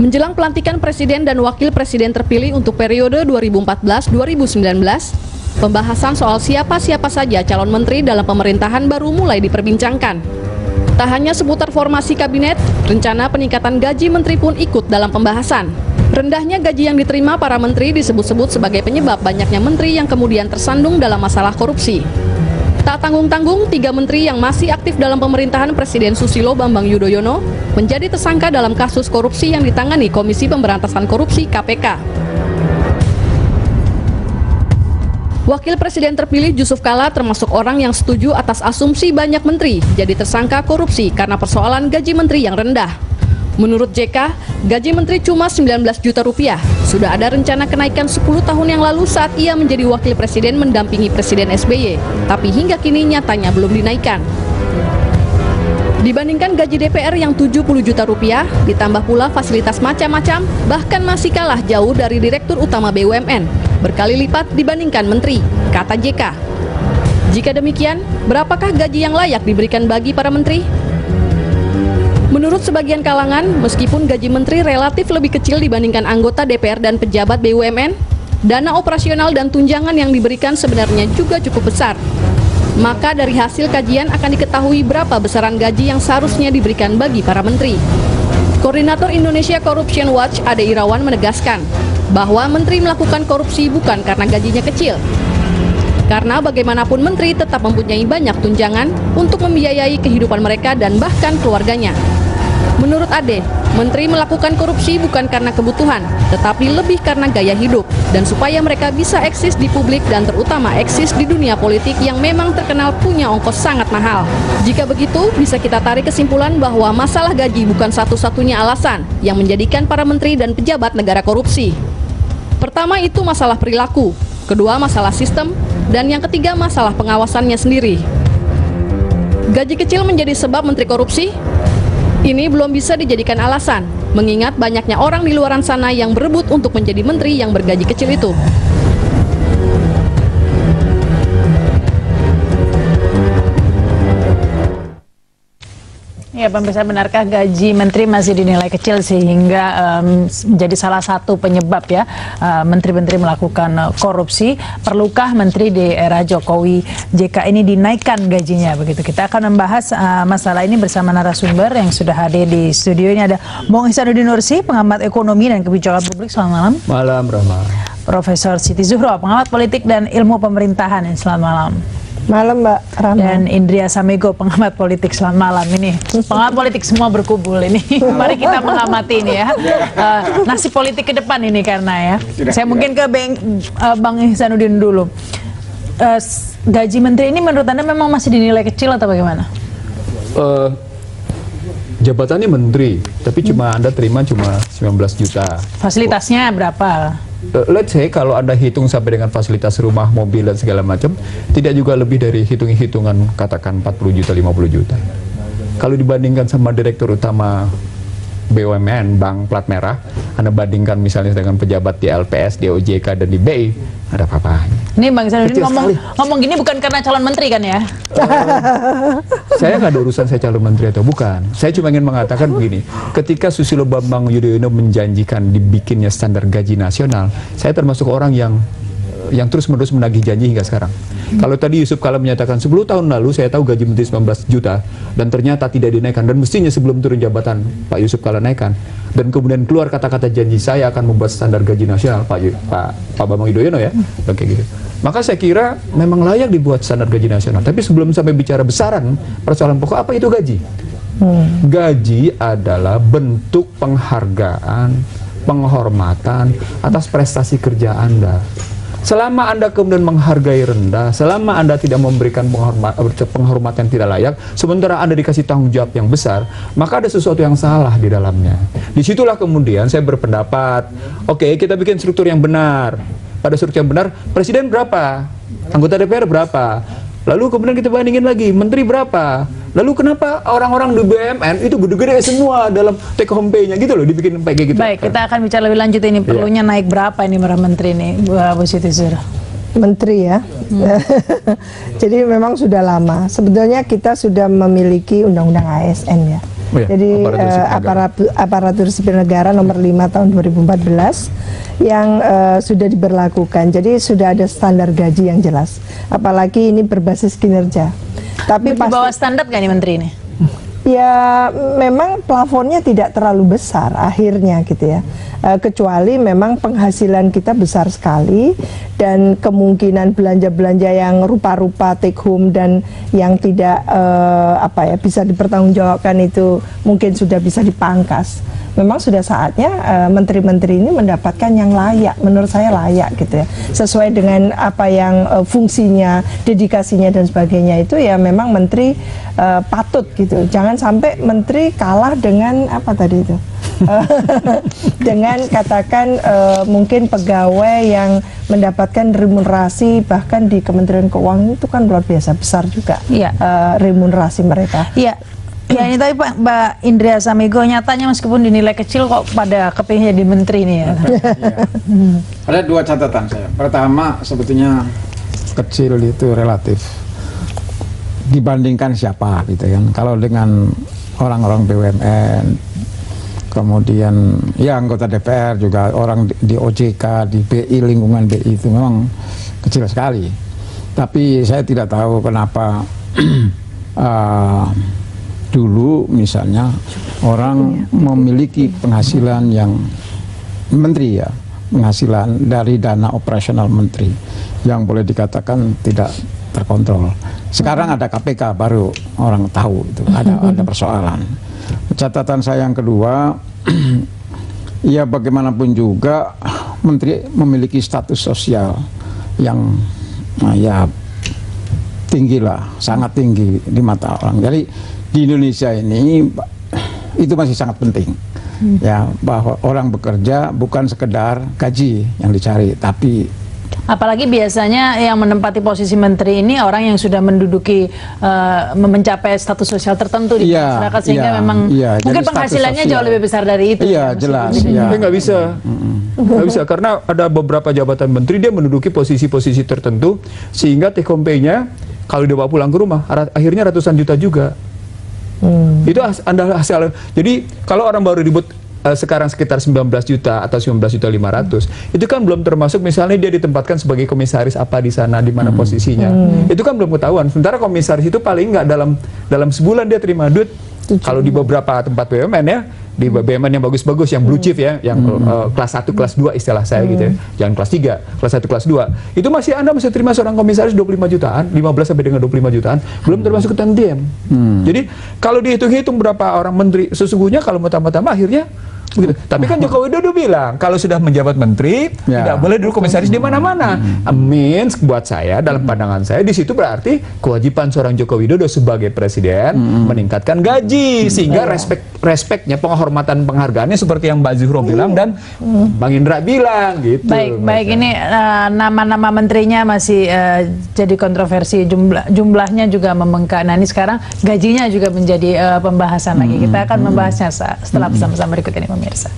Menjelang pelantikan Presiden dan Wakil Presiden terpilih untuk periode 2014-2019, pembahasan soal siapa-siapa saja calon menteri dalam pemerintahan baru mulai diperbincangkan. Tak hanya seputar formasi kabinet, rencana peningkatan gaji menteri pun ikut dalam pembahasan. Rendahnya gaji yang diterima para menteri disebut-sebut sebagai penyebab banyaknya menteri yang kemudian tersandung dalam masalah korupsi. Tak tanggung-tanggung, 3 menteri yang masih aktif dalam pemerintahan Presiden Susilo Bambang Yudhoyono menjadi tersangka dalam kasus korupsi yang ditangani Komisi Pemberantasan Korupsi (KPK). Wakil Presiden terpilih Jusuf Kalla termasuk orang yang setuju atas asumsi banyak menteri jadi tersangka korupsi karena persoalan gaji menteri yang rendah. Menurut JK, gaji menteri cuma 19 juta rupiah. Sudah ada rencana kenaikan 10 tahun yang lalu saat ia menjadi wakil presiden mendampingi Presiden SBY. Tapi hingga kini nyatanya belum dinaikkan. Dibandingkan gaji DPR yang 70 juta rupiah, ditambah pula fasilitas macam-macam, bahkan masih kalah jauh dari Direktur Utama BUMN. Berkali lipat dibandingkan menteri, kata JK. Jika demikian, berapakah gaji yang layak diberikan bagi para menteri? Menurut sebagian kalangan, meskipun gaji menteri relatif lebih kecil dibandingkan anggota DPR dan pejabat BUMN, dana operasional dan tunjangan yang diberikan sebenarnya juga cukup besar. Maka dari hasil kajian akan diketahui berapa besaran gaji yang seharusnya diberikan bagi para menteri. Koordinator Indonesia Corruption Watch Ade Irawan menegaskan bahwa menteri melakukan korupsi bukan karena gajinya kecil. Karena bagaimanapun menteri tetap mempunyai banyak tunjangan untuk membiayai kehidupan mereka dan bahkan keluarganya. Menurut Ade, menteri melakukan korupsi bukan karena kebutuhan, tetapi lebih karena gaya hidup, dan supaya mereka bisa eksis di publik dan terutama eksis di dunia politik yang memang terkenal punya ongkos sangat mahal. Jika begitu, bisa kita tarik kesimpulan bahwa masalah gaji bukan satu-satunya alasan yang menjadikan para menteri dan pejabat negara korupsi. Pertama itu masalah perilaku, kedua masalah sistem, dan yang ketiga masalah pengawasannya sendiri. Gaji kecil menjadi sebab menteri korupsi? Ini belum bisa dijadikan alasan, mengingat banyaknya orang di luaran sana yang berebut untuk menjadi menteri yang bergaji kecil itu. Ya, pemirsa, benarkah gaji menteri masih dinilai kecil sehingga menjadi salah satu penyebab ya menteri-menteri melakukan korupsi? Perlukah menteri di era Jokowi JK ini dinaikkan gajinya? Begitu, kita akan membahas masalah ini bersama narasumber yang sudah hadir di studio. Ini ada Bung Ihsanuddin Nursi, pengamat ekonomi dan kebijakan publik. Selamat malam. Malam, Rama. Profesor Siti Zuhro, pengamat politik dan ilmu pemerintahan. Selamat malam. Malam, Mbak Rama. Dan Indria Samego, pengamat politik. Selamat malam. Ini pengamat politik semua berkumpul ini. Mari kita mengamati ini ya nasib politik ke depan ini, karena ya saya mungkin ke Bang Ihsanuddin dulu. Gaji menteri ini menurut Anda memang masih dinilai kecil atau bagaimana? Jabatannya menteri, tapi cuma Anda terima cuma 19 juta. Fasilitasnya berapa? Let's say kalau Anda hitung sampai dengan fasilitas rumah, mobil dan segala macam, tidak juga lebih dari hitungan katakan 40 juta, 50 juta. Kalau dibandingkan sama Direktur Utama BUMN, Bank Plat Merah, Anda bandingkan misalnya dengan pejabat di LPS, di OJK, dan di BI, ada apa-apa. Ini Bang Ihsanuddin ngomong gini bukan karena calon menteri kan ya? Saya nggak ada urusan saya calon menteri atau bukan. Saya cuma ingin mengatakan begini, ketika Susilo Bambang Yudhoyono menjanjikan dibikinnya standar gaji nasional, saya termasuk orang yang terus-menerus menagih janji hingga sekarang. Kalau tadi Yusuf Kalla menyatakan 10 tahun lalu saya tahu gaji menteri 19 juta dan ternyata tidak dinaikkan, dan mestinya sebelum turun jabatan Pak Yusuf Kalla naikkan, dan kemudian keluar kata-kata janji saya akan membuat standar gaji nasional Pak Bambang Yudhoyono ya, kayak gitu. Maka saya kira memang layak dibuat standar gaji nasional. Tapi sebelum sampai bicara besaran persoalan pokok, apa itu gaji? Gaji adalah bentuk penghargaan, penghormatan atas prestasi kerja Anda. Selama Anda kemudian menghargai rendah, selama Anda tidak memberikan penghormatan yang tidak layak, sementara Anda dikasih tanggung jawab yang besar, maka ada sesuatu yang salah di dalamnya. Disitulah kemudian saya berpendapat, oke, kita bikin struktur yang benar. Pada struktur yang benar, presiden berapa? Anggota DPR berapa? Lalu kemudian kita bandingin lagi, menteri berapa? Lalu kenapa orang-orang di BUMN itu gede-gede semua dalam take home pay-nya gitu loh, dibikin kayak gitu. Baik, kita akan bicara lebih lanjut ini, perlunya naik berapa ini para menteri ini, Bu Siti Zuhro? Menteri ya. Jadi memang sudah lama. Sebetulnya kita sudah memiliki undang-undang ASN ya. Oh ya, Jadi aparatur sipil negara nomor 5 tahun 2014 yang sudah diberlakukan. Jadi sudah ada standar gaji yang jelas. Apalagi ini berbasis kinerja. Tapi di bawah standar nggak nih Menteri ini? Ya memang plafonnya tidak terlalu besar akhirnya gitu ya, kecuali memang penghasilan kita besar sekali dan kemungkinan belanja-belanja yang rupa-rupa take home dan yang tidak bisa dipertanggungjawabkan itu mungkin sudah bisa dipangkas. Memang sudah saatnya menteri-menteri ini mendapatkan yang layak, menurut saya layak gitu ya, sesuai dengan apa yang fungsinya, dedikasinya dan sebagainya itu ya memang menteri patut gitu. Jangan sampai menteri kalah dengan apa tadi itu, dengan katakan mungkin pegawai yang mendapatkan remunerasi bahkan di Kementerian Keuangan itu kan luar biasa besar juga remunerasi mereka. Iya. Ya ini tapi Mbak Indria Samigo, nyatanya meskipun dinilai kecil kok pada kepingin jadi menteri ini ya. Ada dua catatan saya. Pertama, sebetulnya kecil itu relatif dibandingkan siapa gitu kan. Kalau dengan orang-orang BUMN, kemudian ya anggota DPR juga, orang di OJK, di BI, lingkungan BI itu memang kecil sekali. Tapi saya tidak tahu kenapa dulu misalnya orang memiliki penghasilan yang menteri ya, penghasilan dari dana operasional menteri yang boleh dikatakan tidak terkontrol. Sekarang ada KPK baru orang tahu itu ada persoalan. Catatan saya yang kedua, ya bagaimanapun juga menteri memiliki status sosial yang ya tinggi lah, sangat tinggi di mata orang. Jadi di Indonesia ini itu masih sangat penting ya, bahwa orang bekerja bukan sekedar gaji yang dicari, tapi apalagi biasanya yang menempati posisi menteri ini orang yang sudah menduduki mencapai status sosial tertentu di masyarakat, sehingga memang mungkin penghasilannya jauh lebih besar dari itu. Iya jelas. Tapi nggak bisa, nggak bisa karena ada beberapa jabatan menteri dia menduduki posisi-posisi tertentu sehingga take home pay-nya kalau dia bawa pulang ke rumah akhirnya ratusan juta juga. Itu hasil. Jadi kalau orang baru ribut sekarang sekitar 19 juta atau 19 juta 500, itu kan belum termasuk misalnya dia ditempatkan sebagai komisaris apa di sana, di mana posisinya. Itu kan belum ketahuan. Sementara komisaris itu paling nggak dalam sebulan dia terima duit. Kalau di beberapa tempat BUMN ya, di BUMN yang bagus-bagus, yang blue chip ya, yang kelas 1, kelas 2 istilah saya gitu ya, jangan kelas 3, kelas 1, kelas 2, itu masih Anda masih terima seorang komisaris 25 jutaan, 15 sampai dengan 25 jutaan, belum termasuk ketentuan. Jadi kalau dihitung-hitung berapa orang menteri, sesungguhnya kalau tambah-tambah akhirnya begitu. Tapi kan Joko Widodo bilang kalau sudah menjabat menteri tidak boleh dulu komisaris di mana-mana. Means buat saya, dalam pandangan saya, di situ berarti kewajiban seorang Joko Widodo sebagai presiden meningkatkan gaji sehingga respeknya, penghormatan, penghargaannya seperti yang Mbak Zuhro bilang dan Bang Indra bilang gitu. Baik ini nama-nama menterinya masih jadi kontroversi, jumlahnya juga membengkak. Nah ini sekarang gajinya juga menjadi pembahasan lagi. Kita akan membahasnya setelah pesan-pesan berikut ini pemirsa.